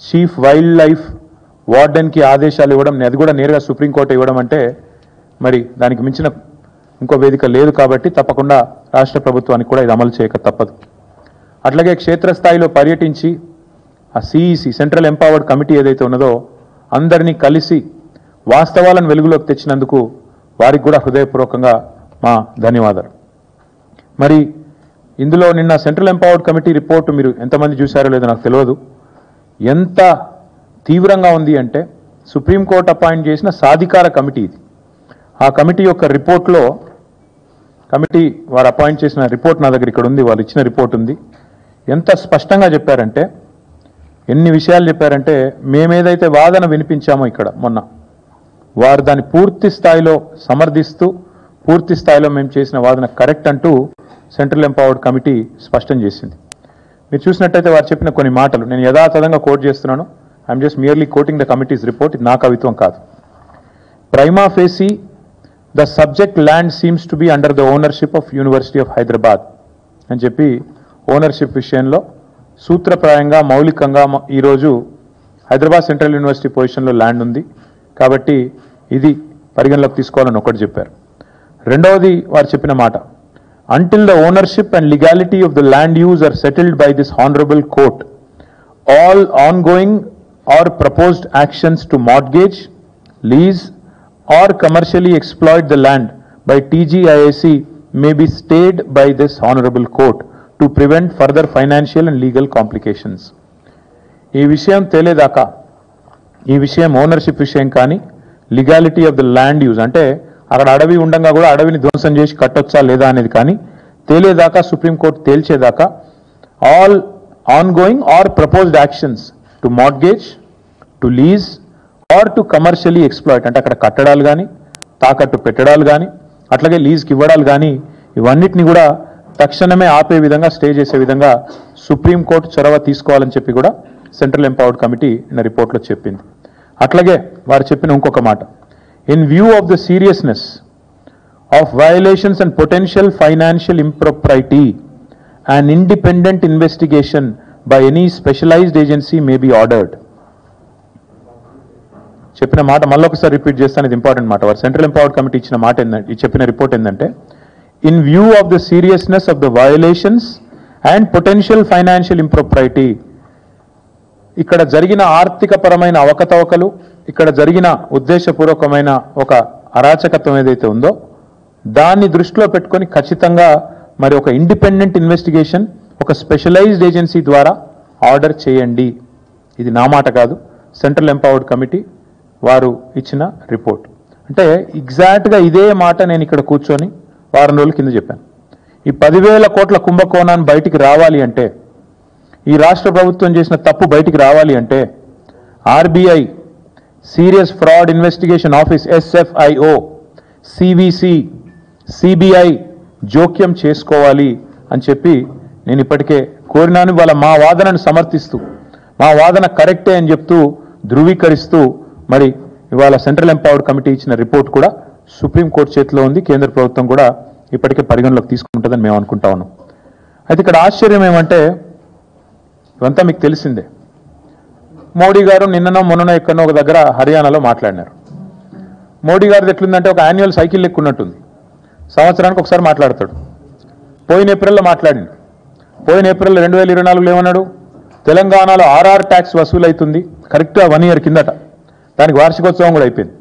Chief wild life వార్డెన్కి ఆదేశాలు ఇవ్వడం, అది కూడా నేరుగా సుప్రీంకోర్టు ఇవ్వడం అంటే మరి దానికి మించిన ఇంకో వేదిక లేదు. కాబట్టి తప్పకుండా రాష్ట్ర ప్రభుత్వానికి కూడా ఇది అమలు చేయక తప్పదు. అట్లాగే క్షేత్రస్థాయిలో పర్యటించి ఆ సిఈసి సెంట్రల్ ఎంపవర్డ్ కమిటీ ఏదైతే ఉన్నదో అందరినీ కలిసి వాస్తవాలను వెలుగులోకి తెచ్చినందుకు వారికి కూడా హృదయపూర్వకంగా మా ధన్యవాదాలు. మరి ఇందులో నిన్న సెంట్రల్ ఎంపవర్డ్ కమిటీ రిపోర్టు మీరు ఎంతమంది చూశారో లేదో నాకు తెలియదు. ఎంత తీవ్రంగా ఉంది అంటే సుప్రీంకోర్టు అపాయింట్ చేసిన సాధికార కమిటీ ఇది. ఆ కమిటీ యొక్క రిపోర్ట్లో కమిటీ వారు అపాయింట్ చేసిన రిపోర్ట్ నా దగ్గర ఇక్కడ ఉంది, వాళ్ళు ఇచ్చిన రిపోర్ట్ ఉంది. ఎంత స్పష్టంగా చెప్పారంటే, ఎన్ని విషయాలు చెప్పారంటే, మేమేదైతే వాదన వినిపించామో ఇక్కడ మొన్న వారు దాన్ని పూర్తి స్థాయిలో సమర్థిస్తూ పూర్తి స్థాయిలో మేము చేసిన వాదన కరెక్ట్ అంటూ సెంట్రల్ ఎంపవర్డ్ కమిటీ స్పష్టం చేసింది. మీరు చూసినట్టయితే వారు చెప్పిన కొన్ని మాటలు నేను యథాతథంగా కోట్ చేస్తున్నాను. I'm just merely coating the committees report. ఇది నా కవిత్వం కాదు. Prima facie the subject land seems to be under the ownership of university of Hyderabad అని చెప్పి ఓనర్షిప్ విషయంలో సూత్రప్రాయంగా మౌలికంగా ఈరోజు హైదరాబాద్ సెంట్రల్ యూనివర్సిటీ పొజిషన్లో ల్యాండ్ ఉంది కాబట్టి ఇది పరిగణలోకి తీసుకోవాలని ఒకటి చెప్పారు. రెండవది వారు చెప్పిన మాట, until the ownership and legality of the land use are settled by this honorable court, all ongoing or proposed actions to mortgage, lease or commercially exploit the land by TGIAC may be stayed by this honorable court to prevent further financial and legal complications. ఈ విషయం తేలేదాకా, ఈ విషయం ownership విషయం కానీ legality of the land use అంటే అక్కడ అడవి ఉండగా కూడా అడవిని ధ్వంసం చేసి కట్టొచ్చా లేదా అనేది కానీ తేలేదాకా, సుప్రీంకోర్టు తేల్చేదాకా all ongoing or proposed actions to mortgage, to lease or to commercially exploit అంటే అక్కడ కట్టడాలు కానీ తాకట్టు పెట్టడాలు కానీ అట్లాగే లీజ్కి ఇవ్వడాలు కానీ ఇవన్నిటిని కూడా తక్షణమే ఆపే విధంగా స్టే చేసే విధంగా సుప్రీంకోర్టు చొరవ తీసుకోవాలని చెప్పి కూడా సెంట్రల్ ఎంపవర్డ్ కమిటీ నిన్న రిపోర్ట్లో చెప్పింది. అట్లాగే వారు చెప్పిన ఇంకొక మాట, in view of the seriousness of violations and potential financial impropriety, an independent investigation by any specialized agency may be ordered. చెప్పిన మాట మళ్ళీ ఒకసారి రిపీట్ చేస్తాను, ఇది ఇంపార్టెంట్ మాట. వారు సెంట్రల్ ఎంపవర్డ్ కమిటీ ఇచ్చిన మాట ఏంటంటే, చెప్పిన రిపోర్ట్ ఏంటంటే, in view of the seriousness of the violations and potential financial impropriety, ఇక్కడ జరిగిన ఆర్థిక పరమైన అవకతవకలు, ఇక్కడ జరిగిన ఉద్దేశపూర్వకమైన ఒక అరాచకత్వం ఏదైతే ఉందో దాన్ని దృష్టిలో పెట్టుకొని ఖచ్చితంగా మరి ఒక ఇండిపెండెంట్ ఇన్వెస్టిగేషన్ ఒక స్పెషలైజ్డ్ ఏజెన్సీ ద్వారా ఆర్డర్ చేయండి. ఇది నా మాట కాదు, సెంట్రల్ ఎంపవర్డ్ కమిటీ వారు ఇచ్చిన రిపోర్ట్. అంటే ఎగ్జాక్ట్గా ఇదే మాట నేను ఇక్కడ కూర్చొని వారం రోజుల కింద చెప్పాను. ఈ 10,000 కోట్ల కుంభకోణాన్ని బయటికి రావాలి అంటే, ఈ రాష్ట్ర ప్రభుత్వం చేసిన తప్పు బయటికి రావాలి అంటే RBI, serious fraud investigation office SFIO, CVC, CBI జోక్యం చేసుకోవాలి అని చెప్పి నేను ఇప్పటికే కోరినాను. వాళ్ళ మా వాదనను సమర్థిస్తూ మా వాదన కరెక్టే అని చెప్తూ ధృవీకరిస్తూ మరి ఇవాళ సెంట్రల్ ఎంపవర్డ్ కమిటీ ఇచ్చిన రిపోర్ట్ కూడా సుప్రీంకోర్టు చేతిలో ఉంది. కేంద్ర ప్రభుత్వం కూడా ఇప్పటికే పరిగణలోకి తీసుకుంటుందని మేము అనుకుంటా ఉన్నాం. అయితే ఇక్కడ ఆశ్చర్యం ఏమంటే, ఇవంతా మీకు తెలిసిందే. మోడీ గారు నిన్ననో మొన్ననో ఎక్కడనో ఒక దగ్గర హర్యానాలో మాట్లాడినారు. మోడీ గారిది ఎట్లుందంటే ఒక యాన్యువల్ సైకిల్ లెక్కున్నట్టుంది. సంవత్సరానికి ఒకసారి మాట్లాడతాడు. పోయిన ఏప్రిల్లో మాట్లాడింది. పోయిన ఏప్రిల్ 2024లో ఏమన్నాడు, తెలంగాణలో RR ట్యాక్స్ వసూలు అవుతుంది. కరెక్ట్గా 1 year కిందట, దానికి వార్షికోత్సవం కూడా అయిపోయింది.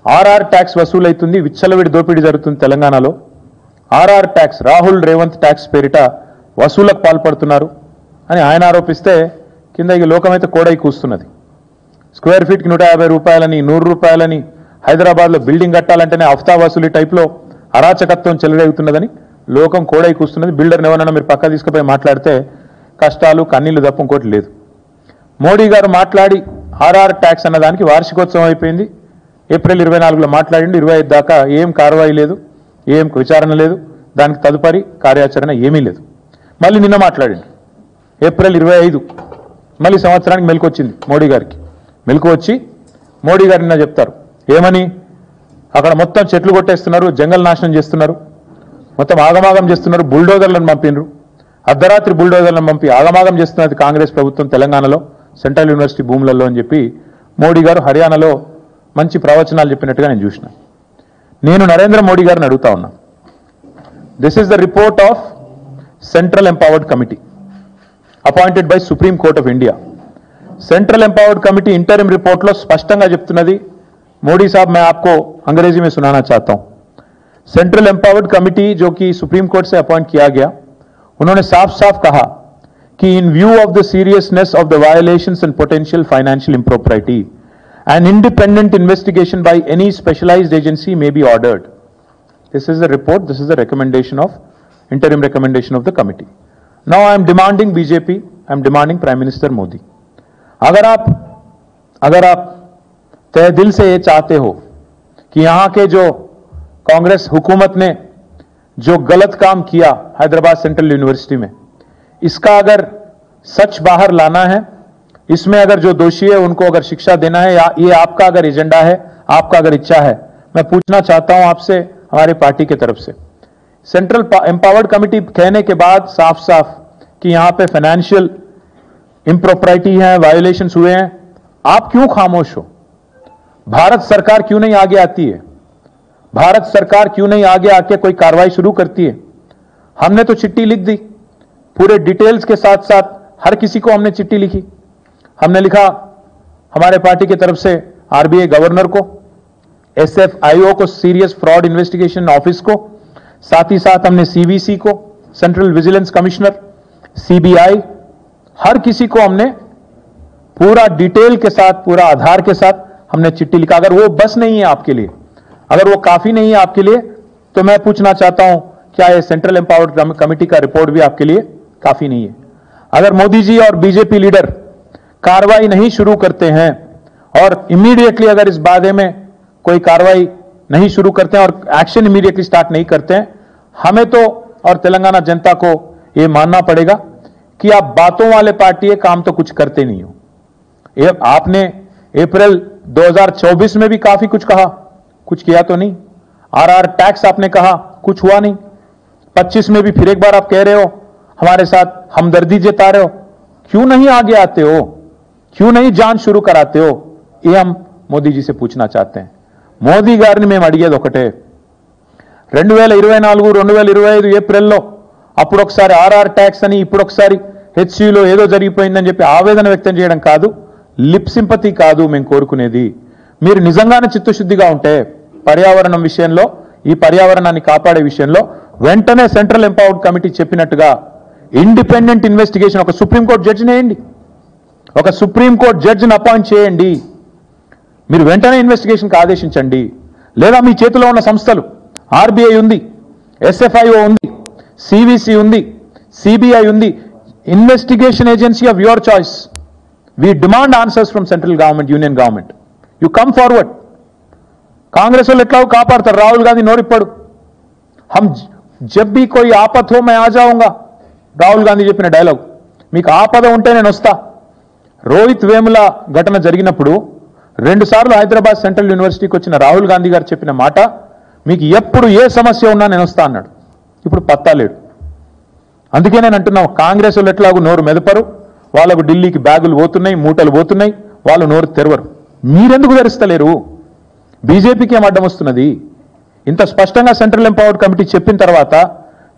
RR ట్యాక్స్ వసూలు అవుతుంది, విచ్చలవిడి దోపిడీ జరుగుతుంది తెలంగాణలో. RR tax, Rahul Revanth tax పేరిట వసూలకు పాల్పడుతున్నారు అని ఆయన ఆరోపిస్తే కింద ఈ లోకమైతే కోడై కూస్తున్నది. స్క్వేర్ ఫీట్కి 150 రూపాయలని, 100 రూపాయలని, హైదరాబాద్లో బిల్డింగ్ కట్టాలంటేనే హఫ్తా వసూలు టైప్లో అరాచకత్వం చెలరేగుతున్నదని లోకం కోడై కూస్తున్నది. బిల్డర్ని ఎవరన్నా మీరు పక్క తీసుకుపోయి మాట్లాడితే కష్టాలు కన్నీళ్లు తప్ప ఇంకోటి లేదు. మోడీ గారు మాట్లాడి RR ట్యాక్స్ అన్నదానికి వార్షికోత్సవం అయిపోయింది. ఏప్రిల్ 24లో మాట్లాడిండు. 25 దాకా ఏం కార్యవాయి లేదు, ఏం విచారణ లేదు, దానికి తదుపరి కార్యాచరణ ఏమీ లేదు. మళ్ళీ నిన్న మాట్లాడిండు ఏప్రిల్ 25. మళ్ళీ సంవత్సరానికి మెలకు వచ్చింది మోడీ గారికి. మెలకు వచ్చి మోడీ గారు నిన్న చెప్తారు ఏమని, అక్కడ మొత్తం చెట్లు కొట్టేస్తున్నారు, జంగల్ నాశనం చేస్తున్నారు, మొత్తం ఆగమాగం చేస్తున్నారు, బుల్డోజర్లను పంపినరు, అర్ధరాత్రి బుల్డోజర్లను పంపి ఆగమాగం చేస్తున్నది కాంగ్రెస్ ప్రభుత్వం తెలంగాణలో సెంట్రల్ యూనివర్సిటీ భూములలో అని చెప్పి మోడీ గారు హర్యానాలో మంచి ప్రవచనాలు చెప్పినట్టుగా నేను చూసిన. నేను నరేంద్ర మోడీ గారిని అడుగుతా ఉన్నా, this is the report of central empowered committee appointed by supreme court of India. Central empowered committee interim report लो स्पष्टंगा చెప్తున్నది. मोदी साहब मैं आपको अंग्रेजी में सुनाना चाहता हूं. सेंट्रल एम्पावर्ड कमिटी जो कि सुप्रीम कोर्ट से अपॉइंट किया गया, उन्होंने साफ साफ कहा कि in view of the seriousness of the violations and potential financial impropriety an independent investigation by any specialized agency may be ordered. This is the report, this is the recommendation of interim recommendation of the committee. Now I am demanding BJP, I am demanding Prime Minister Modi, अगर आप तहे दिल से ये चाहते हो कि यहां के जो कांग्रेस हुकूमत ने जो गलत काम किया हैदराबाद सेंट्रल यूनिवर्सिटी में, इसका अगर सच बाहर लाना है, इसमें अगर जो दोषी है उनको अगर शिक्षा देना है, या ये आपका अगर एजेंडा है, आपका अगर इच्छा है, मैं पूछना चाहता हूं आपसे, हमारे पार्टी की तरफ से, सेंट्रल एम्पावर्ड कमिटी कहने के बाद साफ साफ कि यहां पे फाइनेंशियल इम्प्रॉपर्टी है, वायोलेशंस हुए हैं, आप क्यों खामोश हो? भारत सरकार क्यों नहीं आगे आती है? भारत सरकार क्यों नहीं आगे आके कोई कार्रवाई शुरू करती है? हमने तो चिट्ठी लिख दी, पूरे डिटेल्स के साथ साथ हर किसी को हमने चिट्ठी लिखी. हमने लिखा हमारे पार्टी की तरफ से आरबीआई गवर्नर को, एसएफआईओ को, सीरियस फ्रॉड इन्वेस्टिगेशन ऑफिस को, साथ ही साथ हमने सीवीसी को, सेंट्रल विजिलेंस कमिश्नर, सीबीआई, हर किसी को हमने पूरा डिटेल के साथ, पूरा आधार के साथ हमने चिट्ठी लिखा. अगर वो बस नहीं है आपके लिए, अगर वो काफी नहीं है आपके लिए, तो मैं पूछना चाहता हूं क्या ये सेंट्रल एम्पावर्ड कमिटी का रिपोर्ट भी आपके लिए काफी नहीं है? अगर मोदी जी और बीजेपी लीडर कार्रवाई नहीं शुरू करते हैं और इमीडिएटली अगर इस बारे में कोई कार्रवाई नहीं शुरू करते हैं और एक्शन इमीडिएटली स्टार्ट नहीं करते हैं, हमें तो और तेलंगाना जनता को यह मानना पड़ेगा कि आप बातों वाले पार्टी है, काम तो कुछ करते नहीं हो. आपने अप्रैल 2024 में भी काफी कुछ कहा, कुछ किया तो नहीं. आरआर टैक्स आपने कहा, कुछ हुआ नहीं. 25 में भी फिर एक बार आप कह रहे हो हमारे साथ हमदर्दी जता रहे हो. क्यों नहीं आगे आते हो? क्यों नहीं जांच शुरू कराते हो? ये हम मोदी जी से पूछना चाहते हैं. మోదీ గారిని మేము అడిగేది ఒకటే, 2024-2025 ఏప్రిల్లో అప్పుడు ఒకసారి ఆర్ఆర్ ట్యాక్స్ అని, ఇప్పుడు ఒకసారి హెచ్సిలో ఏదో జరిగిపోయిందని చెప్పి ఆవేదన వ్యక్తం చేయడం కాదు, లిప్ సింపతి కాదు మేము కోరుకునేది. మీరు నిజంగానే చిత్తశుద్ధిగా ఉంటే పర్యావరణం విషయంలో, ఈ పర్యావరణాన్ని కాపాడే విషయంలో వెంటనే సెంట్రల్ ఎంపవర్డ్ కమిటీ చెప్పినట్టుగా ఇండిపెండెంట్ ఇన్వెస్టిగేషన్, ఒక సుప్రీంకోర్టు జడ్జిని వేయండి, ఒక సుప్రీంకోర్టు జడ్జిని అపాయింట్ చేయండి. మీరు వెంటనే ఇన్వెస్టిగేషన్కి ఆదేశించండి. లేదా మీ చేతిలో ఉన్న సంస్థలు, ఆర్బీఐ ఉంది, ఎస్ఎఫ్ఐఓ ఉంది, సివిసి ఉంది, సిబిఐ ఉంది, investigation agency of your choice. We demand answers from central government, union government. You come forward. Congress वाले एट्ला कापाड़तारु, राहुल गांधी नोरिप्पडु. हम जब भी कोई आपत हो मैं आ जाऊंगा, राहुल गांधी చెప్పిన డైలాగ్. మీకు ఆపద ఉంటే నేను వస్తా. రోహిత్ వేముల ఘటన జరిగినప్పుడు 2 సార్లు హైదరాబాద్ సెంట్రల్ యూనివర్సిటీకి వచ్చిన రాహుల్ గాంధీ గారు చెప్పిన మాట, మీకు ఎప్పుడు ఏ సమస్య ఉన్నా నేను వస్తా అన్నాడు. ఇప్పుడు పత్తా లేడు. అందుకే నేను అంటున్నా, కాంగ్రెస్ వాళ్ళు ఎట్లాగూ నోరు మెదపరు, వాళ్ళకు ఢిల్లీకి బ్యాగులు పోతున్నాయి, మూటలు పోతున్నాయి, వాళ్ళు నోరు తెరవరు. మీరెందుకు తెరుస్తలేరు? బీజేపీకి ఏం అడ్డం వస్తున్నది? ఇంత స్పష్టంగా సెంట్రల్ ఎంపవర్డ్ కమిటీ చెప్పిన తర్వాత,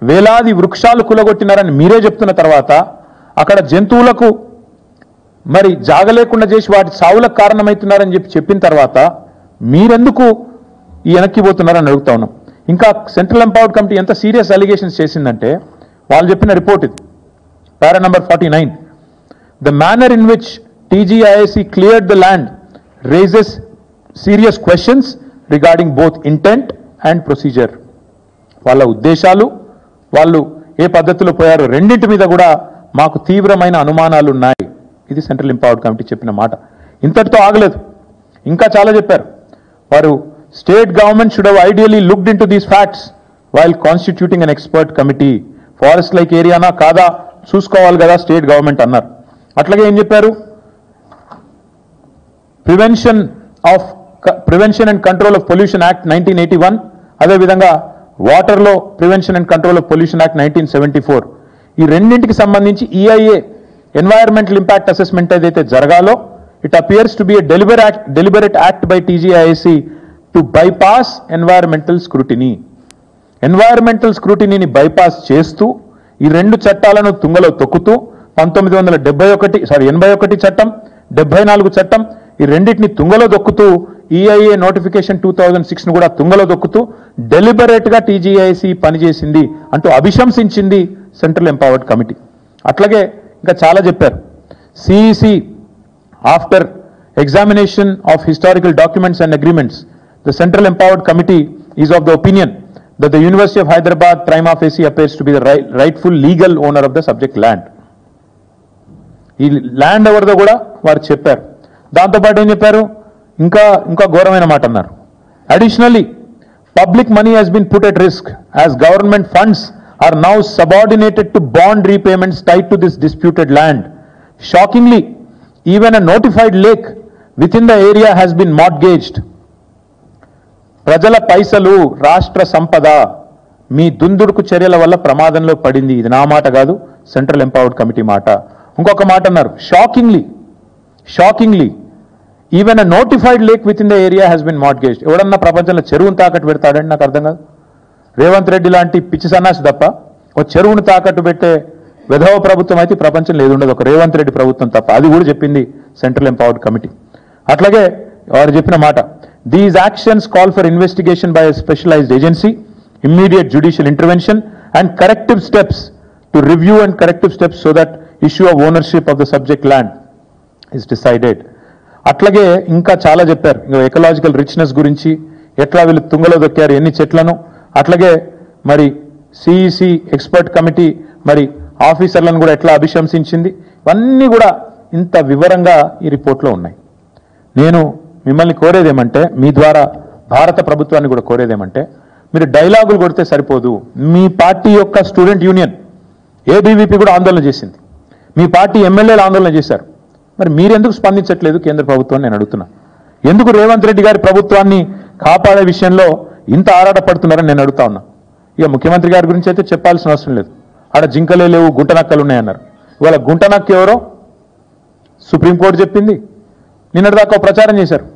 వేలాది వృక్షాలు కులగొట్టినారని మీరే చెప్తున్న తర్వాత, అక్కడ జంతువులకు మరి జాగలేకుండా చేసి వాటి సావులకు కారణమవుతున్నారని చెప్పిన తర్వాత మీరెందుకు ఈ వెనక్కిపోతున్నారని అడుగుతా ఉన్నాం. ఇంకా సెంట్రల్ ఎంపవర్డ్ కమిటీ ఎంత సీరియస్ అలిగేషన్స్ చేసిందంటే, వాళ్ళు చెప్పిన రిపోర్ట్ ఇది, పారా number 49. The manner in which TGIAC cleared the land raises serious questions regarding both intent and procedure. వాళ్ళ ఉద్దేశాలు, వాళ్ళు ఏ పద్ధతిలో పోయారో రెండింటి మీద కూడా మాకు తీవ్రమైన అనుమానాలు ఉన్నాయి. ఇది సెంట్రల్ ఎంపవర్డ్ కమిటీ చెప్పిన మాట. ఇంతటితో ఆగలేదు, ఇంకా చాలా చెప్పారు. వారు state government should have ideally looked into these facts while constituting an expert committee. Forest like ఏరియానా కాదా చూసుకోవాలి కదా స్టేట్ గవర్నమెంట్ అన్నారు. అట్లాగే ఏం చెప్పారు, prevention and control of pollution act 1981, అదేవిధంగా వాటర్లో prevention and control of pollution act 1974, ఈ రెండింటికి సంబంధించి ఈఐఏ ఎన్వైరన్మెంటల్ ఇంపాక్ట్ అసెస్మెంట్ ఏదైతే జరగాలో it appears to be a deliberate act by TGIIC to bypass environmental scrutiny. Environmental స్క్రూటినీని బైపాస్ చేస్తూ ఈ రెండు చట్టాలను తుంగలో తొక్కుతూ 81 చట్టం, 74 చట్టం ఈ రెండింటిని తుంగలో దొక్కుతూ ఈఐఏ నోటిఫికేషన్ 2006 కూడా తుంగలో దొక్కుతూ డెలిబరేట్ గా టీజీఐసి పనిచేసింది అంటూ అభిశంసించింది సెంట్రల్ ఎంపవర్డ్ కమిటీ. అట్లాగే ఇంకా చాలా చెప్పారు. CEC after examination of historical documents and agreements the central empowered committee is of the opinion that the University of Hyderabad prima facie appears to be the rightful legal owner of the subject land. ఈ land ఎవరిదో కూడా వారు చెప్పారు. దాంతోపాటు ఏం చెప్పారు, ఇంకా ఘోరమైన మాట అన్నారు. Additionally public money has been put at risk as government funds are now subordinated to bond repayments tied to this disputed land. Shockingly, even a notified lake within the area has been mortgaged. ప్రజల పైసలు, రాష్ట్ర సంపద మీ దుందుడుకు చర్యల వల్ల ప్రమాదంలో పడింది. ఇది నా మాట కాదు, సెంట్రల్ ఎంపవర్డ్ కమిటీ మాట. ఇంకొక మాట అన్నారు, shockingly even a notified lake within the area has been mortgaged. ఎవడన్నా ప్రపంచంలో చెరువును తాకట్టు పెడతాడండి? నాకు అర్థం కాదు. రేవంత్ రెడ్డి లాంటి పిచ్చి సన్నాసి తప్ప ఒక చెరువును తాకట్టు పెట్టే విధవ ప్రభుత్వం అయితే ప్రపంచం లేదు ఉండదు, ఒక రేవంత్ రెడ్డి ప్రభుత్వం తప్ప. అది కూడా చెప్పింది సెంట్రల్ ఎంపవర్డ్ కమిటీ. అట్లాగే వారు చెప్పిన మాట, these actions call for investigation by a specialized agency, immediate judicial intervention and corrective steps to review and corrective steps so that issue of ownership of the subject land is decided. అట్లాగే ఇంకా చాలా చెప్పారు. Ecological richness గురించి, ఎట్లా వీళ్ళు తుంగలో దొక్కారు ఎన్ని చెట్లను, అట్లాగే మరి సిఈసి ఎక్స్పర్ట్ కమిటీ మరి ఆఫీసర్లను కూడా ఎట్లా అభిశంసించింది, ఇవన్నీ కూడా ఇంత వివరంగా ఈ రిపోర్ట్లో ఉన్నాయి. నేను మిమ్మల్ని కోరేదేమంటే, మీ ద్వారా భారత ప్రభుత్వాన్ని కూడా కోరేదేమంటే, మీరు డైలాగులు కొడితే సరిపోదు. మీ పార్టీ యొక్క స్టూడెంట్ యూనియన్ ఏబీవీపీ కూడా ఆందోళన చేసింది, మీ పార్టీ ఎమ్మెల్యేలు ఆందోళన చేశారు. మరి మీరెందుకు స్పందించట్లేదు కేంద్ర ప్రభుత్వాన్ని నేను అడుగుతున్నా. ఎందుకు రేవంత్ రెడ్డి గారి ప్రభుత్వాన్ని కాపాడే విషయంలో ఇంత ఆరాటపడుతున్నారని నేను అడుగుతా ఉన్నా. ఇక ముఖ్యమంత్రి గారి గురించి అయితే చెప్పాల్సిన అవసరం లేదు. ఆడ జింకలే లేవు, గుంటనక్కలు ఉన్నాయన్నారు. ఇవాళ గుంటనక్క ఎవరో సుప్రీంకోర్టు చెప్పింది. నిన్నటిదాకా ప్రచారం చేశారు,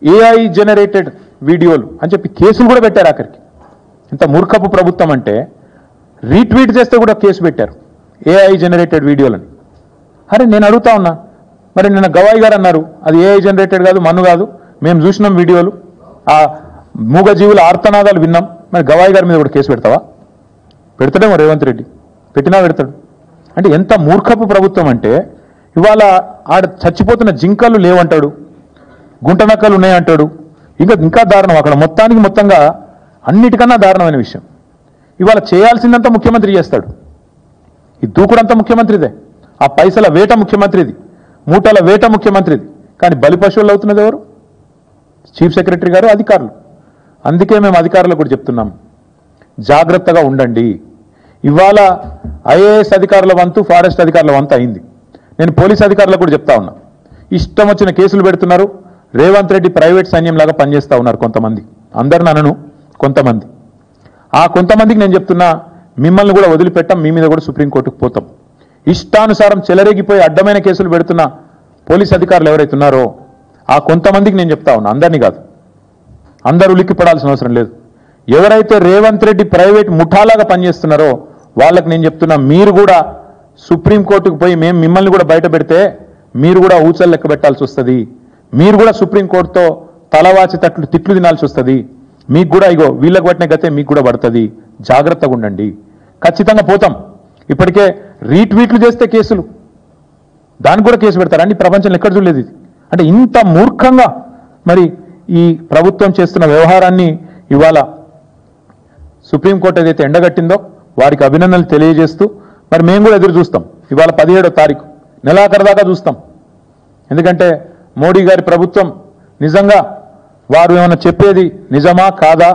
ఏఐ జనరేటెడ్ వీడియోలు అని చెప్పి కేసులు కూడా పెట్టారు. ఆఖరికి ఇంత మూర్ఖపు ప్రభుత్వం అంటే రీట్వీట్ చేస్తే కూడా కేసు పెట్టారు ఏఐ జనరేటెడ్ వీడియోలని. అరే నేను అడుగుతా ఉన్నా, మరి నిన్న గవాయి గారు అన్నారు అది ఏఐ జనరేటెడ్ కాదు, మన్ను కాదు, మేము చూసినాం వీడియోలు, ఆ మూగజీవుల ఆర్తనాదాలు విన్నాం. మరి గవాయి గారి మీద కూడా కేసు పెడతావా? పెడతాడేమో రేవంత్ రెడ్డి, పెట్టినా పెడతాడు. అంటే ఎంత మూర్ఖపు ప్రభుత్వం అంటే, ఇవాళ ఆడ చచ్చిపోతున్న జింకలు లేవంటాడు, గుంటనక్కలు ఉన్నాయంటాడు. ఇంకా దారుణం, అక్కడ మొత్తంగా అన్నిటికన్నా దారుణమైన విషయం, ఇవాళ చేయాల్సిందంతా ముఖ్యమంత్రి చేస్తాడు. ఈ దూకుడంతా ముఖ్యమంత్రిదే, ఆ పైసల వేట ముఖ్యమంత్రిది, మూటల వేట ముఖ్యమంత్రిది. కానీ బలి పశువులు అవుతున్నది ఎవరు? చీఫ్ సెక్రటరీ గారు, అధికారులు. అందుకే మేము అధికారులకు కూడా చెప్తున్నాం, జాగ్రత్తగా ఉండండి. ఇవాళ ఐఏఎస్ అధికారుల వంతు, ఫారెస్ట్ అధికారుల వంతు అయింది. నేను పోలీస్ అధికారులకు కూడా చెప్తా ఉన్నా, ఇష్టం వచ్చిన కేసులు పెడుతున్నారు. రేవంత్ రెడ్డి ప్రైవేట్ సైన్యం లాగా పనిచేస్తూ ఉన్నారు కొంతమంది, అందరిని అనను, కొంతమంది. ఆ కొంతమందికి నేను చెప్తున్నా, మిమ్మల్ని కూడా వదిలిపెట్టాం, మీ మీద కూడా సుప్రీంకోర్టుకు పోతాం. ఇష్టానుసారం చెలరేగిపోయి అడ్డమైన కేసులు పెడుతున్న పోలీస్ అధికారులు ఎవరైతే ఉన్నారో ఆ కొంతమందికి నేను చెప్తా ఉన్నా, అందరినీ కాదు. అందరూ ఉలిక్కిపడాల్సిన అవసరం లేదు. ఎవరైతే రేవంత్ రెడ్డి ప్రైవేట్ ముఠాలాగా పనిచేస్తున్నారో వాళ్ళకి నేను చెప్తున్నా, మీరు కూడా సుప్రీంకోర్టుకు పోయి మేము మిమ్మల్ని కూడా బయట పెడితే మీరు కూడా ఊచలు లెక్క పెట్టాల్సి వస్తుంది. మీరు కూడా సుప్రీంకోర్టుతో తలవాచి తిట్లు తినాల్సి వస్తుంది. మీకు కూడా ఇగో వీళ్ళకి పట్టిన గతే మీకు కూడా పడుతుంది. జాగ్రత్తగా ఉండండి. ఖచ్చితంగా పోతాం. ఇప్పటికే రీట్వీట్లు చేస్తే కేసులు, దానికి కూడా కేసు పెడతారండి. ప్రపంచంలో ఎక్కడ చూడలేదు ఇది. అంటే ఇంత మూర్ఖంగా మరి ఈ ప్రభుత్వం చేస్తున్న వ్యవహారాన్ని ఇవాళ సుప్రీంకోర్టు ఏదైతే ఎండగట్టిందో వారికి అభినందనలు తెలియజేస్తూ మరి మేము కూడా ఎదురు చూస్తాం. ఇవాళ 17వ తారీఖు నెలాఖరు దాకా చూస్తాం. ఎందుకంటే మోడీ గారి ప్రభుత్వం నిజంగా వారు ఏమైనా చెప్పేది నిజమా కాదా,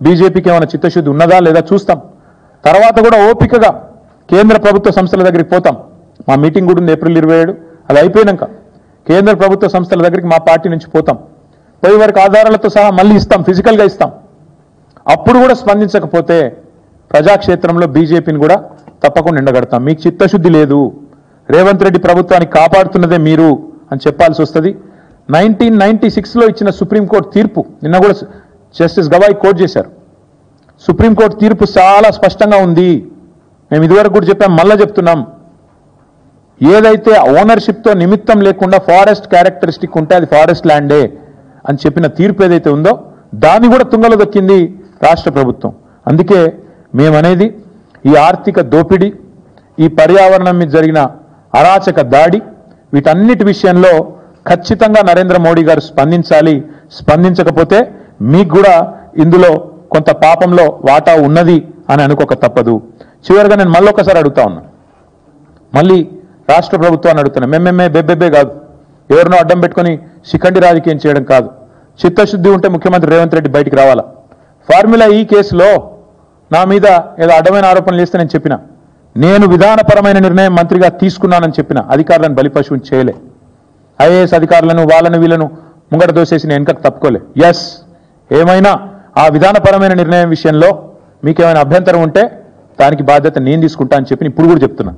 బీజేపీకి ఏమైనా చిత్తశుద్ధి ఉన్నదా లేదా చూస్తాం. తర్వాత కూడా ఓపికగా కేంద్ర ప్రభుత్వ సంస్థల దగ్గరికి పోతాం. మా మీటింగ్ కూడా ఉంది ఏప్రిల్ 27. అది అయిపోయినాక కేంద్ర ప్రభుత్వ సంస్థల దగ్గరికి మా పార్టీ నుంచి పోతాం. పోయి వారికి ఆధారాలతో సహా మళ్ళీ ఇస్తాం, ఫిజికల్గా ఇస్తాం. అప్పుడు కూడా స్పందించకపోతే ప్రజాక్షేత్రంలో బీజేపీని కూడా తప్పకుండా ఎండగడతాం. మీకు చిత్తశుద్ధి లేదు, రేవంత్ రెడ్డి ప్రభుత్వాన్ని కాపాడుతున్నదే మీరు అని చెప్పాల్సి వస్తుంది. 1996లో ఇచ్చిన సుప్రీంకోర్టు తీర్పు నిన్న కూడా జస్టిస్ గవాయ్ కోట్ చేశారు. సుప్రీంకోర్టు తీర్పు చాలా స్పష్టంగా ఉంది. మేము ఇదివరకు కూడా చెప్పాం, మళ్ళా చెప్తున్నాం. ఏదైతే ఓనర్షిప్తో నిమిత్తం లేకుండా ఫారెస్ట్ క్యారెక్టరిస్టిక్ ఉంటే అది ఫారెస్ట్ ల్యాండే అని చెప్పిన తీర్పు ఏదైతే ఉందో దాన్ని కూడా తుంగలో దొక్కింది రాష్ట్ర ప్రభుత్వం. అందుకే మేమనేది ఈ ఆర్థిక దోపిడీ, ఈ పర్యావరణం మీద జరిగిన అరాచక దాడి, వీటన్నిటి విషయంలో ఖచ్చితంగా నరేంద్ర మోడీ గారు స్పందించాలి. స్పందించకపోతే మీకు కూడా ఇందులో కొంత పాపంలో వాటా ఉన్నది అని అనుకోక తప్పదు. చివరిగా నేను మళ్ళొకసారి అడుగుతా ఉన్నా, మళ్ళీ రాష్ట్ర ప్రభుత్వాన్ని అడుగుతున్నా. మేమేమే బెబ్బెబ్బే కాదు, ఎవరినో అడ్డం పెట్టుకుని శిఖండి రాజకీయం చేయడం కాదు. చిత్తశుద్ధి ఉంటే ముఖ్యమంత్రి రేవంత్ రెడ్డి బయటికి రావాలా. ఫార్ములా ఈ కేసులో నా మీద ఏదో అడ్డమైన ఆరోపణలు చేస్తే నేను చెప్పిన, నేను విధానపరమైన నిర్ణయం మంత్రిగా తీసుకున్నానని చెప్పిన, అధికారులను బలిపశువుని చేయలే. ఐఏఎస్ అధికారులను వాళ్ళను వీళ్ళను ముంగట దోసేసి నేను వెనకకు తప్పుకోలే. ఎస్, ఏమైనా ఆ విధానపరమైన నిర్ణయం విషయంలో మీకేమైనా అభ్యంతరం ఉంటే దానికి బాధ్యత నేను తీసుకుంటా అని చెప్పి ఇప్పుడు కూడా చెప్తున్నా.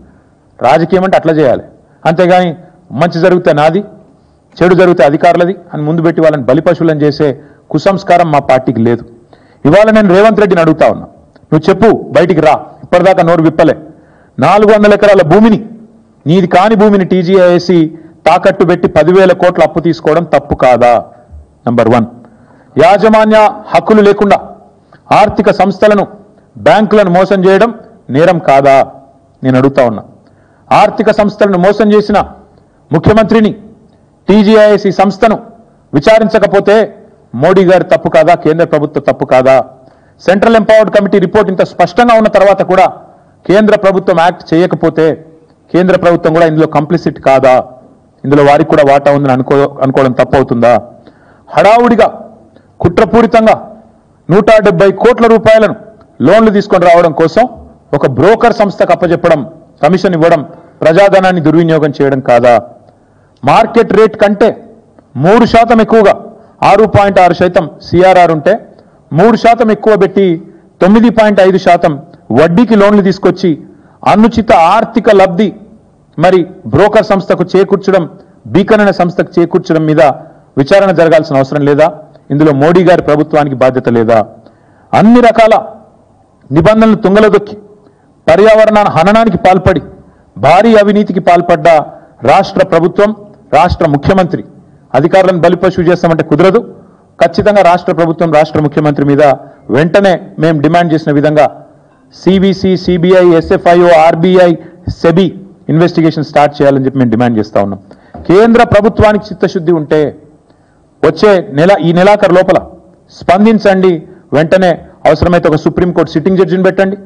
రాజకీయం అంటే అట్లా చేయాలి, అంతేగాని మంచి జరిగితే నాది, చెడు జరిగితే అధికారులది అని ముందు పెట్టి వాళ్ళని బలిపశువులను చేసే కుసంస్కారం మా పార్టీకి లేదు. ఇవాళ నేను రేవంత్ రెడ్డిని అడుగుతా ఉన్నా, నువ్వు చెప్పు, బయటికి రా. ఇప్పటిదాకా నోరు విప్పలే. 400 ఎకరాల భూమిని, నీది కాని భూమిని టీజీఐఏసీ తాకట్టు పెట్టి 10,000 కోట్ల అప్పు తీసుకోవడం తప్పు కాదా? నంబర్ 1. యాజమాన్య హక్కులు లేకుండా ఆర్థిక సంస్థలను, బ్యాంకులను మోసం చేయడం నేరం కాదా? నేను అడుగుతా ఉన్నా. ఆర్థిక సంస్థలను మోసం చేసిన ముఖ్యమంత్రిని, టీజీఐఏసీ సంస్థను విచారించకపోతే మోడీ గారి తప్పు కాదా? కేంద్ర ప్రభుత్వ తప్పు కాదా? సెంట్రల్ ఎంపవర్డ్ కమిటీ రిపోర్ట్ ఇంత స్పష్టంగా ఉన్న తర్వాత కూడా కేంద్ర ప్రభుత్వం యాక్ట్ చేయకపోతే కేంద్ర ప్రభుత్వం కూడా ఇందులో కంప్లిసిట్ కాదా? ఇందులో వారికి కూడా వాటా ఉందని అనుకోవడం తప్పు అవుతుందా? హడావుడిగా కుట్రపూరితంగా 170 కోట్ల రూపాయలను లోన్లు తీసుకొని రావడం కోసం ఒక బ్రోకర్ సంస్థకు అప్పచెప్పడం, కమిషన్ ఇవ్వడం ప్రజాధనాన్ని దుర్వినియోగం చేయడం కాదా? మార్కెట్ రేట్ కంటే 3% ఎక్కువగా 6.6% సిఆర్ఆర్ ఉంటే 3% ఎక్కువ పెట్టి 9.5% వడ్డీకి లోన్లు తీసుకొచ్చి అనుచిత ఆర్థిక లబ్ధి మరి బ్రోకర్ సంస్థకు చేకూర్చడం, బీకన్ అనే సంస్థకు చేకూర్చడం మీద విచారణ జరగాల్సిన అవసరం లేదా? ఇందులో మోడీ గారి ప్రభుత్వానికి బాధ్యత లేదా? అన్ని రకాల నిబంధనలు తుంగలో దొక్కి పర్యావరణ హననానికి పాల్పడి భారీ అవినీతికి పాల్పడ్డ రాష్ట్ర ప్రభుత్వం, రాష్ట్ర ముఖ్యమంత్రి అధికారులను బలిపశువు చేస్తామంటే కుదరదు. ఖచ్చితంగా రాష్ట్ర ప్రభుత్వం, రాష్ట్ర ముఖ్యమంత్రి మీద వెంటనే మేము డిమాండ్ చేసిన విధంగా CBC, CBI, SFIO, RBI, SEBI investigation start చేయాలని చెప్పి మేము డిమాండ్ చేస్తా ఉన్నాం. కేంద్ర ప్రభుత్వానికి చిత్తశుద్ధి ఉంటే వచ్చే ఈ నెలాఖరు లోపల స్పందించండి. వెంటనే అవసరమైతే ఒక సుప్రీంకోర్టు సిట్టింగ్ జడ్జిని పెట్టండి,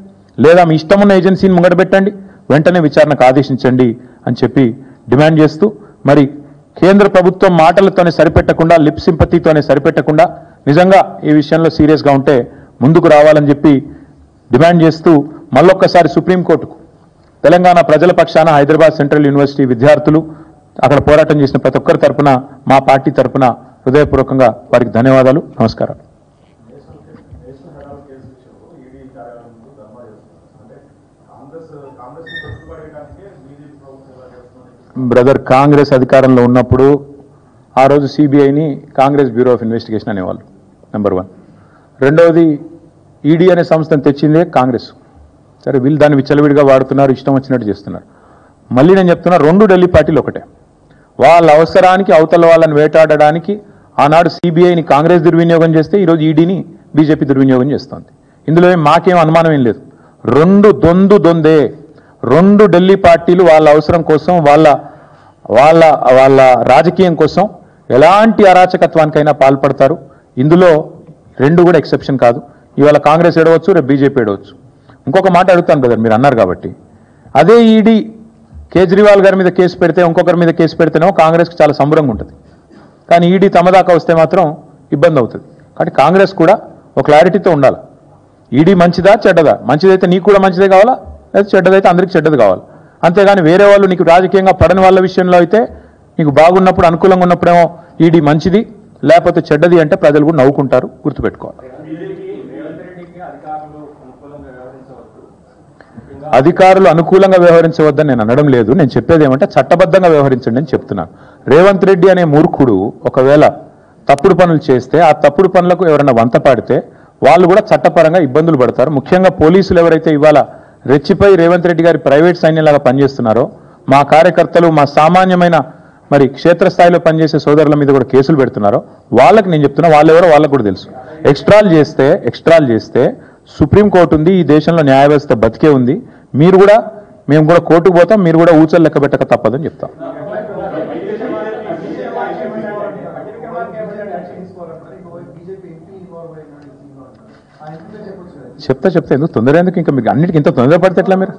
లేదా మీ ఇష్టమున్న ఏజెన్సీని ముంగట పెట్టండి, వెంటనే విచారణకు ఆదేశించండి అని చెప్పి డిమాండ్ చేస్తూ, మరి కేంద్ర ప్రభుత్వం మాటలతోనే సరిపెట్టకుండా, లిప్ సింపతితోనే సరిపెట్టకుండా నిజంగా ఈ విషయంలో సీరియస్గా ఉంటే ముందుకు రావాలని చెప్పి డిమాండ్ చేస్తూ మళ్ళొక్కసారి సుప్రీంకోర్టుకు తెలంగాణ ప్రజల పక్షాన హైదరాబాద్ సెంట్రల్ యూనివర్సిటీ విద్యార్థులు, అక్కడ పోరాటం చేసిన ప్రతి ఒక్కరి తరపున, మా పార్టీ తరపున హృదయపూర్వకంగా వారికి ధన్యవాదాలు, నమస్కారాలు. బ్రదర్, కాంగ్రెస్ అధికారంలో ఉన్నప్పుడు ఆ రోజు సిబిఐని కాంగ్రెస్ బ్యూరో ఆఫ్ ఇన్వెస్టిగేషన్ అనేవాళ్ళు, నెంబర్ 1. రెండవది, ఈడీ అనే సంస్థను తెచ్చిందే కాంగ్రెస్. సరే, వీళ్ళు దాన్ని విచ్చలవిడిగా వాడుతున్నారు, ఇష్టం వచ్చినట్టు చేస్తున్నారు. మళ్ళీ నేను చెప్తున్నా, 2 ఢిల్లీ పార్టీలు ఒకటే. వాళ్ళ అవసరానికి అవతల వాళ్ళని వేటాడడానికి ఆనాడు సిబిఐని కాంగ్రెస్ దుర్వినియోగం చేస్తే ఈరోజు ఈడీని బీజేపీ దుర్వినియోగం చేస్తోంది. ఇందులో మాకేం అనుమానం ఏం లేదు. 2 దొందే. 2 ఢిల్లీ పార్టీలు వాళ్ళ అవసరం కోసం, వాళ్ళ రాజకీయం కోసం ఎలాంటి అరాచకత్వానికైనా పాల్పడతారు. ఇందులో 2 కూడా ఎక్సెప్షన్ కాదు. ఇవాళ కాంగ్రెస్ ఏడవచ్చు, రేపు బీజేపీ ఏడవచ్చు. ఇంకొక మాట అడుగుతాను బ్రదర్, మీరు అన్నారు కాబట్టి, అదే ఈడీ కేజ్రీవాల్ గారి మీద కేసు పెడితే, ఇంకొకరి మీద కేసు పెడితేనేమో కాంగ్రెస్కి చాలా సంబరంగా ఉంటుంది. కానీ ఈడీ తమ దాకా వస్తే మాత్రం ఇబ్బంది అవుతుంది. కాబట్టి కాంగ్రెస్ కూడా ఒక క్లారిటీతో ఉండాలి. ఈడీ మంచిదా చెడ్డదా? మంచిదైతే నీకు కూడా మంచిదే కావాలా, లేదా చెడ్డదైతే అందరికీ చెడ్డది కావాలి. అంతేగాని వేరే వాళ్ళు నీకు రాజకీయంగా పడని వాళ్ళ విషయంలో అయితే నీకు బాగున్నప్పుడు, అనుకూలంగా ఉన్నప్పుడేమో ఈడీ మంచిది, లేకపోతే చెడ్డది అంటే ప్రజలు కూడా నవ్వుకుంటారు, గుర్తుపెట్టుకోవాలి. అధికారులు అనుకూలంగా వ్యవహరించవద్దని నేను అనడం లేదు. నేను చెప్పేది ఏమంటే చట్టబద్ధంగా వ్యవహరించండి అని చెప్తున్నాను. రేవంత్ రెడ్డి అనే మూర్ఖుడు ఒకవేళ తప్పుడు పనులు చేస్తే ఆ తప్పుడు పనులకు ఎవరైనా వంత పాడితే వాళ్ళు కూడా చట్టపరంగా ఇబ్బందులు పడతారు. ముఖ్యంగా పోలీసులు ఎవరైతే ఇవాళ రెచ్చిపోయి రేవంత్ రెడ్డి గారి ప్రైవేట్ సైన్యంలాగా పనిచేస్తున్నారో, మా కార్యకర్తలు, మా సామాన్యమైన మరి క్షేత్రస్థాయిలో పనిచేసే సోదరుల మీద కూడా కేసులు పెడుతున్నారో వాళ్ళకి నేను చెప్తున్నా, వాళ్ళెవరో వాళ్ళకు కూడా తెలుసు. ఎక్స్ట్రాల్ చేస్తే సుప్రీంకోర్టు ఉంది, ఈ దేశంలో న్యాయ వ్యవస్థ బతికే ఉంది. మేము కూడా కోర్టుకు పోతాం, మీరు కూడా ఊచలు లెక్క పెట్టక తప్పదని చెప్తాం. చెప్తా ఎందుకు తొందర, ఎందుకు ఇంకా మీకు అన్నిటికీ ఇంత తొందర పడితే ఎట్లా? మీరు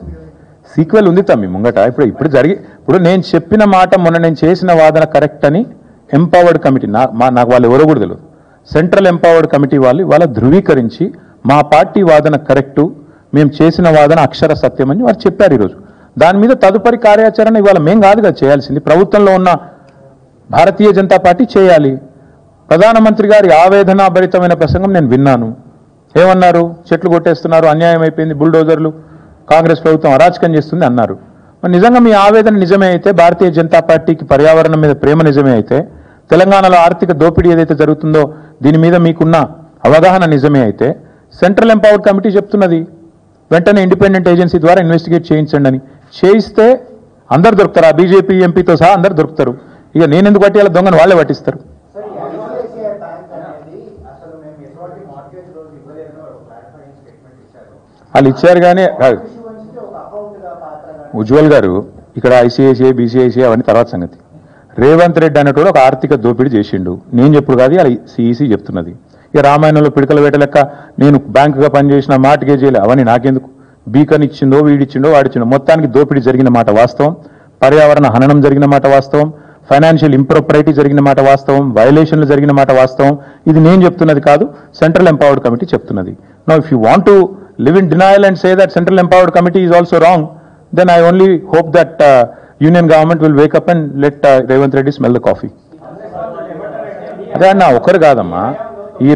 సీక్వెల్ ఉంది మీ ముంగట. ఇప్పుడు నేను చెప్పిన మాట, మొన్న నేను చేసిన వాదన కరెక్ట్ అని ఎంపవర్డ్ కమిటీ, నాకు వాళ్ళు ఎవరో కూడా తెలియదు, సెంట్రల్ ఎంపవర్డ్ కమిటీ వాళ్ళు ధృవీకరించి మా పార్టీ వాదన కరెక్టు, మేము చేసిన వాదన అక్షర సత్యం అని వారు చెప్పారు ఈరోజు. దాని మీద తదుపరి కార్యాచరణ ఇవాళ మేం కాదుగా చేయాల్సింది, ప్రభుత్వంలో ఉన్న భారతీయ జనతా పార్టీ చేయాలి. ప్రధానమంత్రి గారి ఆవేదనాభరితమైన ప్రసంగం నేను విన్నాను. ఏమన్నారు? చెట్లు కొట్టేస్తున్నారు, అన్యాయం అయిపోయింది, బుల్డోజర్లు, కాంగ్రెస్ ప్రభుత్వం అరాచకం చేస్తుంది అన్నారు. మరి నిజంగా మీ ఆవేదన నిజమే అయితే, భారతీయ జనతా పార్టీకి పర్యావరణం మీద ప్రేమ నిజమే అయితే, తెలంగాణలో ఆర్థిక దోపిడీ ఏదైతే జరుగుతుందో దీని మీద మీకున్న అవగాహన నిజమే అయితే, సెంట్రల్ ఎంపవర్డ్ కమిటీ చెప్తున్నది వెంటనే ఇండిపెండెంట్ ఏజెన్సీ ద్వారా ఇన్వెస్టిగేట్ చేయించండి అని. చేయిస్తే అందరు దొరుకుతారు, ఆ బీజేపీ ఎంపీతో సహా అందరు దొరుకుతారు. ఇక నేనెందుకు పట్టి వాళ్ళ దొంగను వాళ్ళే పట్టిస్తారు. వాళ్ళు ఇచ్చారు కానీ ఉజ్వల్ గారు ఇక్కడ ఐసీఐసీఐ, బీసీఐసీఐ అవన్నీ తర్వాత సంగతి. రేవంత్ రెడ్డి అన్నట్టు ఒక ఆర్థిక దోపిడీ చేసిండు. నేను చెప్పుడు కాదు, అలా సిఈసీ చెప్తున్నది. ఇక రామాయణంలో పిడకల వేట లెక్క నేను బ్యాంకుగా పనిచేసిన మార్ట్గేజీలు అవన్నీ నాకెందుకు? బీకన్ ఇచ్చిందో, వీడిచ్చిండో, వాడిచ్చిండో, మొత్తానికి దోపిడీ జరిగిన మాట వాస్తవం, పర్యావరణ హననం జరిగిన మాట వాస్తవం, ఫైనాన్షియల్ ఇంప్రాపరిటీ జరిగిన మాట వాస్తవం, వైలేషన్లు జరిగిన మాట వాస్తవం. ఇది నేను చెప్తున్నది కాదు, సెంట్రల్ ఎంపవర్డ్ కమిటీ చెప్తున్నది. Now if you want to live in denial and say that Central Empowered Committee is also wrong, then I only hope that Union government will wake up and let Revanth Reddy smell the coffee. అదే అన్న, ఒకరు కాదమ్మా, ఈ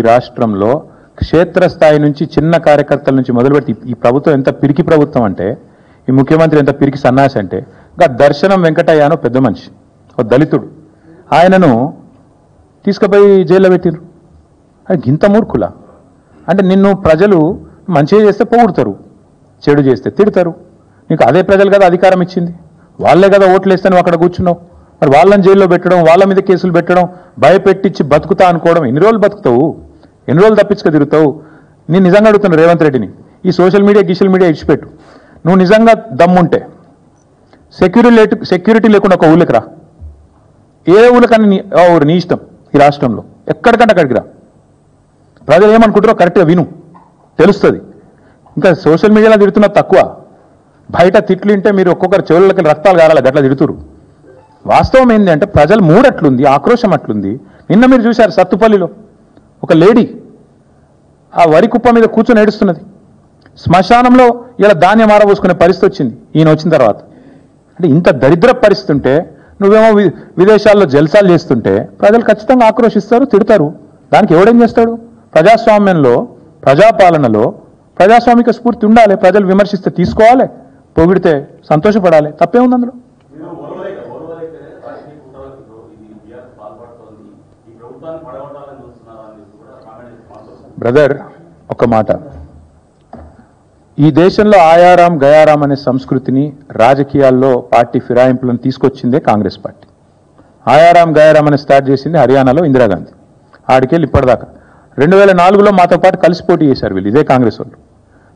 రాష్ట్రంలో క్షేత్రస్థాయి నుంచి చిన్న కార్యకర్తల నుంచి మొదలు పెట్టి ఈ ప్రభుత్వం ఎంత పిరికి ప్రభుత్వం అంటే, ఈ ముఖ్యమంత్రి ఎంత పిరికి సన్నాసి అంటే, ఇంకా దర్శనం వెంకటయ్య అనో పెద్ద మనిషి, ఒక దళితుడు, ఆయనను తీసుకుపోయి జైల్లో పెట్టిరు. అది గింత మూర్ఖులా? అంటే నిన్ను ప్రజలు మంచిగా చేస్తే పొగుడుతారు, చెడు చేస్తే తిడతారు. నీకు అదే ప్రజలు కదా అధికారం ఇచ్చింది, వాళ్ళే కదా ఓట్లు వేస్తే నువ్వు అక్కడ కూర్చున్నావు. మరి వాళ్ళని జైల్లో పెట్టడం, వాళ్ళ మీద కేసులు పెట్టడం, భయపెట్టించి బతుకుతా అనుకోవడం, ఎన్ని రోజులు బతుకుతావు? ఎన్ని రోజులు తప్పించుక తిరుగుతావు? నేను నిజంగా అడుగుతున్నా రేవంత్ రెడ్డిని, ఈ సోషల్ మీడియా ఇడిచిపెట్టు. నువ్వు నిజంగా దమ్ముంటే సెక్యూరిటీ లేకుండా ఒక ఊళ్ళకి రా, ఏ ఊళ్ళకన్నా నీ ఇష్టం. ఈ రాష్ట్రంలో ఎక్కడికంటే అక్కడికి రా, ప్రజలు ఏమనుకుంటారో కరెక్ట్గా విను, తెలుస్తుంది. ఇంకా సోషల్ మీడియాలో తిడుతున్నా తక్కువ, బయట తిట్లు వింటే మీరు ఒక్కొక్కరు చెవులకి రక్తాలు కారాలి, గట్లా తిడుతురు. వాస్తవం ఏంటి అంటే ప్రజలు మూడట్లుంది, ఆక్రోశం అట్లుంది. నిన్న మీరు చూశారు సత్తుపల్లిలో ఒక లేడీ ఆ వరి కుప్ప మీద కూర్చొని ఏడుస్తున్నది. శ్మశానంలో ఇలా ధాన్యం ఆరబోసుకునే పరిస్థితి వచ్చింది ఈయన వచ్చిన తర్వాత. అంటే ఇంత దరిద్ర పరిస్థితి ఉంటే నువ్వేమో విదేశాల్లో జల్సాలు చేస్తుంటే ప్రజలు ఖచ్చితంగా ఆక్రోశిస్తారు, తిడతారు. దానికి ఎవడేం చేస్తాడు? ప్రజాస్వామ్యంలో, ప్రజాపాలనలో ప్రజాస్వామిక స్ఫూర్తి ఉండాలి. ప్రజలు విమర్శిస్తే తీసుకోవాలి, పొగిడితే సంతోషపడాలి, తప్పే ఉంది అందులో. బ్రదర్, ఒక మాట, ఈ దేశంలో ఆయారాం గయారాం అనే సంస్కృతిని రాజకీయాల్లో పార్టీ ఫిరాయింపులను తీసుకొచ్చిందే కాంగ్రెస్ పార్టీ. ఆయారాం గయారాం అని స్టార్ట్ చేసింది హర్యానాలో ఇందిరాగాంధీ. ఆడికెళ్ళి ఇప్పటిదాకా 2004లో మాతో పాటు కలిసి పోటీ చేశారు వీళ్ళు, ఇదే కాంగ్రెస్ వాళ్ళు.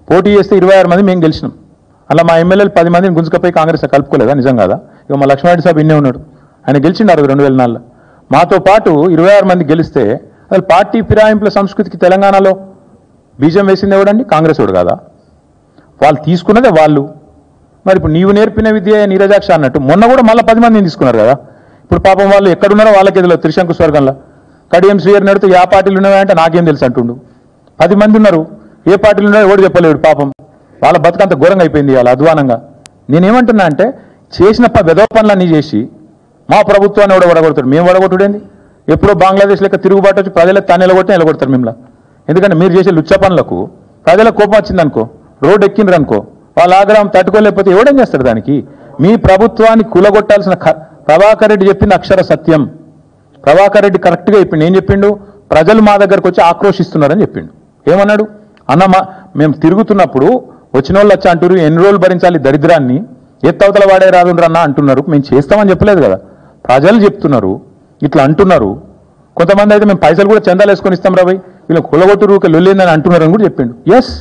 పోటీ చేస్తే 26 మంది మేము గెలిచినాం. అలా మా ఎమ్మెల్యేలు 10 మందిని గుంజుకపోయి కాంగ్రెస్ కలుపుకోలేదా? నిజం కాదా? ఇక మా లక్ష్మారెడ్డి సాబ్ ఇన్నే ఉన్నాడు, ఆయన గెలిచిండారు 2004లో. మాతో పాటు 26 మంది గెలిస్తే అసలు పార్టీ ఫిరాయింపుల సంస్కృతికి తెలంగాణలో బీజం వేసింది ఎవడండి? కాంగ్రెస్ వాడు కాదా? వాళ్ళు తీసుకున్నదే వాళ్ళు. మరి ఇప్పుడు నీవు నేర్పిన విద్య నీరజాక్ష అన్నట్టు మొన్న కూడా మళ్ళీ 10 మందిని తీసుకున్నారు కదా. ఇప్పుడు పాపం వాళ్ళు ఎక్కడున్నారో వాళ్ళకి ఎదులో త్రిశంకు స్వర్గంలో కడియం శ్రీయర్ నడితే ఏ పార్టీలు ఉన్నాయంటే నాకేం తెలుసు అంటుండు. 10 మంది ఉన్నారు, ఏ పార్టీలు ఉన్నాయో ఎవడు చెప్పలేడు. పాపం వాళ్ళ బతుకంత ఘోరంగా అయిపోయింది వాళ్ళ అధ్వానంగా. నేనేమంటున్నా అంటే చేసిన వెధవ పనులన్నీ చేసి మా ప్రభుత్వాన్ని ఎవడో వడగొడతాడు. మేము వడగొట్టుడేంది? ఎప్పుడో బంగ్లాదేశ్ లెక్క తిరుగుబాటు వచ్చి ప్రజలకు తాను నిలగొట్టినా నిలగొడతారు మిమ్మల్ని. ఎందుకంటే మీరు చేసే లుచ్చ పనులకు ప్రజలకు కోపం వచ్చిందనుకో రోడ్ ఎక్కిండ్రు అనుకో వాళ్ళ ఆగ్రహం తట్టుకోలేకపోతే ఎవడేం చేస్తాడు దానికి? మీ ప్రభుత్వాన్ని కూలగొట్టాల్సిన ప్రభాకర్ రెడ్డి చెప్పింది అక్షర సత్యం. ప్రభాకర్ రెడ్డి కరెక్ట్గా చెప్పిండు. ఏం చెప్పిండు? ప్రజలు మా దగ్గరకు వచ్చి ఆక్రోషిస్తున్నారని చెప్పిండు. ఏమన్నాడు? అన్న మేము తిరుగుతున్నప్పుడు వచ్చిన వాళ్ళు వచ్చి అంటారు ఎన్ని రోజులు భరించాలి దరిద్రాన్ని, ఎత్తవతల వాడే రాదుండ్రన్న అంటున్నారు. మేము చేస్తామని చెప్పలేదు కదా, ప్రజలు చెప్తున్నారు, ఇట్లా అంటున్నారు. కొంతమంది అయితే మేము పైసలు కూడా చందాలు వేసుకొని ఇస్తాం రాబోయ్, వీళ్ళు కులగొట్టురు లొల్లిందని అంటున్నారు అని కూడా చెప్పిండు. ఎస్,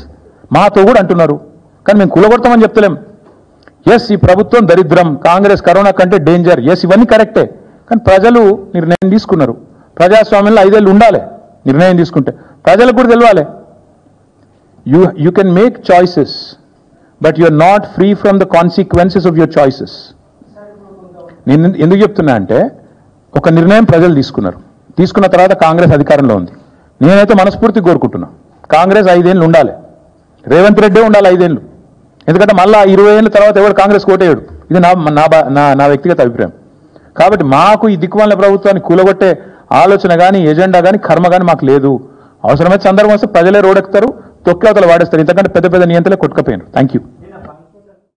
మాతో కూడా అంటున్నారు, కానీ మేము కులగొడతామని చెప్తలేం. ఎస్, ఈ ప్రభుత్వం దరిద్రం, కాంగ్రెస్ కరోనా కంటే డేంజర్, ఎస్ ఇవన్నీ కరెక్టే. కానీ ప్రజలు నిర్ణయం తీసుకున్నారు. ప్రజాస్వామ్యంలో 5 ఏళ్ళు ఉండాలి. నిర్ణయం తీసుకుంటే ప్రజలకు కూడా తెలియాలి. You can make choices, but you are not free from the consequences of your choices. నేను ఎందుకు చెప్తున్నా అంటే, ఒక నిర్ణయం ప్రజలు తీసుకున్నారు. తీసుకున్న తర్వాత కాంగ్రెస్ అధికారంలో ఉంది. నేనైతే మనస్ఫూర్తి కోరుకుంటున్నా కాంగ్రెస్ 5 ఏళ్ళు ఉండాలి. రేవంత్ రెడ్డే ఉండాలి 5 ఏళ్ళు. ఎందుకంటే మళ్ళా 20 ఏళ్ళ తర్వాత ఎవరు కాంగ్రెస్ కోటేయడు. ఇది నా వ్యక్తిగత అభిప్రాయం. కాబట్టి మాకు ఈ దిక్కుమాలిన ప్రభుత్వాన్ని కూలగొట్టే ఆలోచన కానీ, ఎజెండా కానీ, కర్మ కానీ మాకు లేదు. అవసరమైతే సందర్భం వస్తే ప్రజలే రోడెక్కుతారు, తొక్కిలవతలు వాడేస్తారు. ఇంతకంటే పెద్ద పెద్ద నియంత్రణలే కొట్టుకపోయినారు. Thank you.